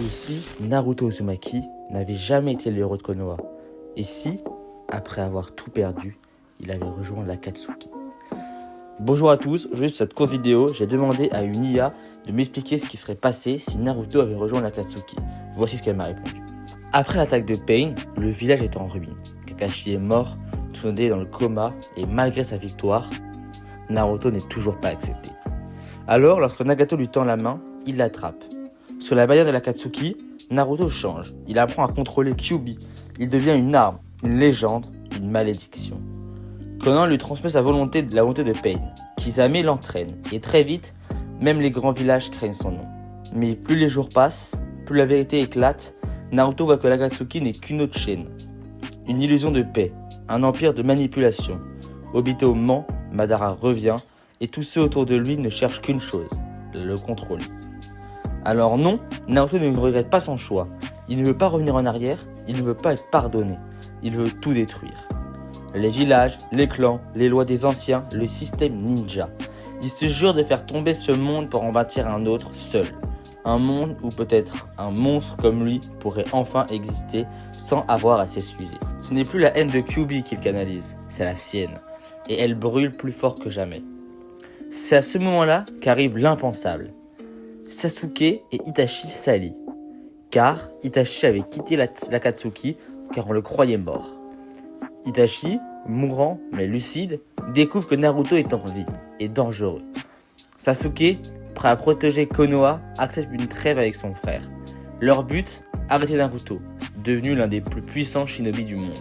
Et si Naruto Uzumaki n'avait jamais été le héros de Konoha? Et si, après avoir tout perdu, il avait rejoint l'Akatsuki? Bonjour à tous, aujourd'hui sur cette courte vidéo, j'ai demandé à une IA de m'expliquer ce qui serait passé si Naruto avait rejoint l'Akatsuki. Voici ce qu'elle m'a répondu. Après l'attaque de Pain, le village est en ruine. Kakashi est mort, Tsunade est dans le coma, et malgré sa victoire, Naruto n'est toujours pas accepté. Alors, lorsque Nagato lui tend la main, il l'attrape. Sur la bannière de l'Akatsuki, Naruto change. Il apprend à contrôler Kyuubi. Il devient une arme, une légende, une malédiction. Konan lui transmet la volonté de Pain. Kisame l'entraîne. Et très vite, même les grands villages craignent son nom. Mais plus les jours passent, plus la vérité éclate, Naruto voit que l'Akatsuki n'est qu'une autre chaîne. Une illusion de paix, un empire de manipulation. Obito ment, Madara revient, et tous ceux autour de lui ne cherchent qu'une chose, le contrôle. Alors non, Naruto ne regrette pas son choix. Il ne veut pas revenir en arrière, il ne veut pas être pardonné. Il veut tout détruire. Les villages, les clans, les lois des anciens, le système ninja. Il se jure de faire tomber ce monde pour en bâtir un autre seul. Un monde où peut-être un monstre comme lui pourrait enfin exister sans avoir à s'essuyer. Ce n'est plus la haine de Kyuubi qu'il canalise, c'est la sienne. Et elle brûle plus fort que jamais. C'est à ce moment-là qu'arrive l'impensable. Sasuke et Itachi s'allient. Car Itachi avait quitté l'Akatsuki car on le croyait mort. Itachi, mourant mais lucide, découvre que Naruto est en vie et dangereux. Sasuke, prêt à protéger Konoha, accepte une trêve avec son frère. Leur but, arrêter Naruto, devenu l'un des plus puissants shinobi du monde.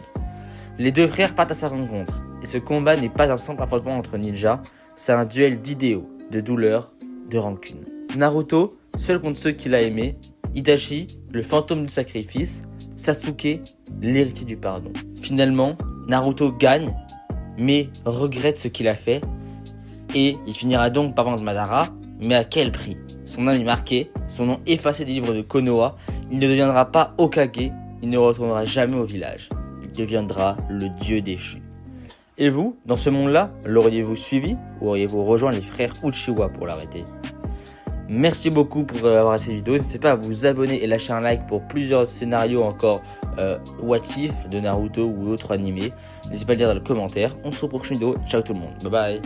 Les deux frères partent à sa rencontre, et ce combat n'est pas un simple affrontement entre ninjas, c'est un duel d'idéaux, de douleur, de rancune. Naruto, seul contre ceux qu'il a aimés, Itachi, le fantôme du sacrifice, Sasuke, l'héritier du pardon. Finalement, Naruto gagne, mais regrette ce qu'il a fait, et il finira donc par vaincre Madara, mais à quel prix? Son âme est marquée, son nom effacé des livres de Konoha, il ne deviendra pas Hokage, il ne retournera jamais au village, il deviendra le dieu déchu. Et vous, dans ce monde-là, l'auriez-vous suivi ou auriez-vous rejoint les frères Uchiwa pour l'arrêter? Merci beaucoup pour avoir regardé cette vidéo. N'hésitez pas à vous abonner et lâcher un like pour plusieurs scénarios encore what if de Naruto ou autres animés. N'hésitez pas à le dire dans les commentaires. On se retrouve pour une prochaine vidéo. Ciao tout le monde. Bye bye.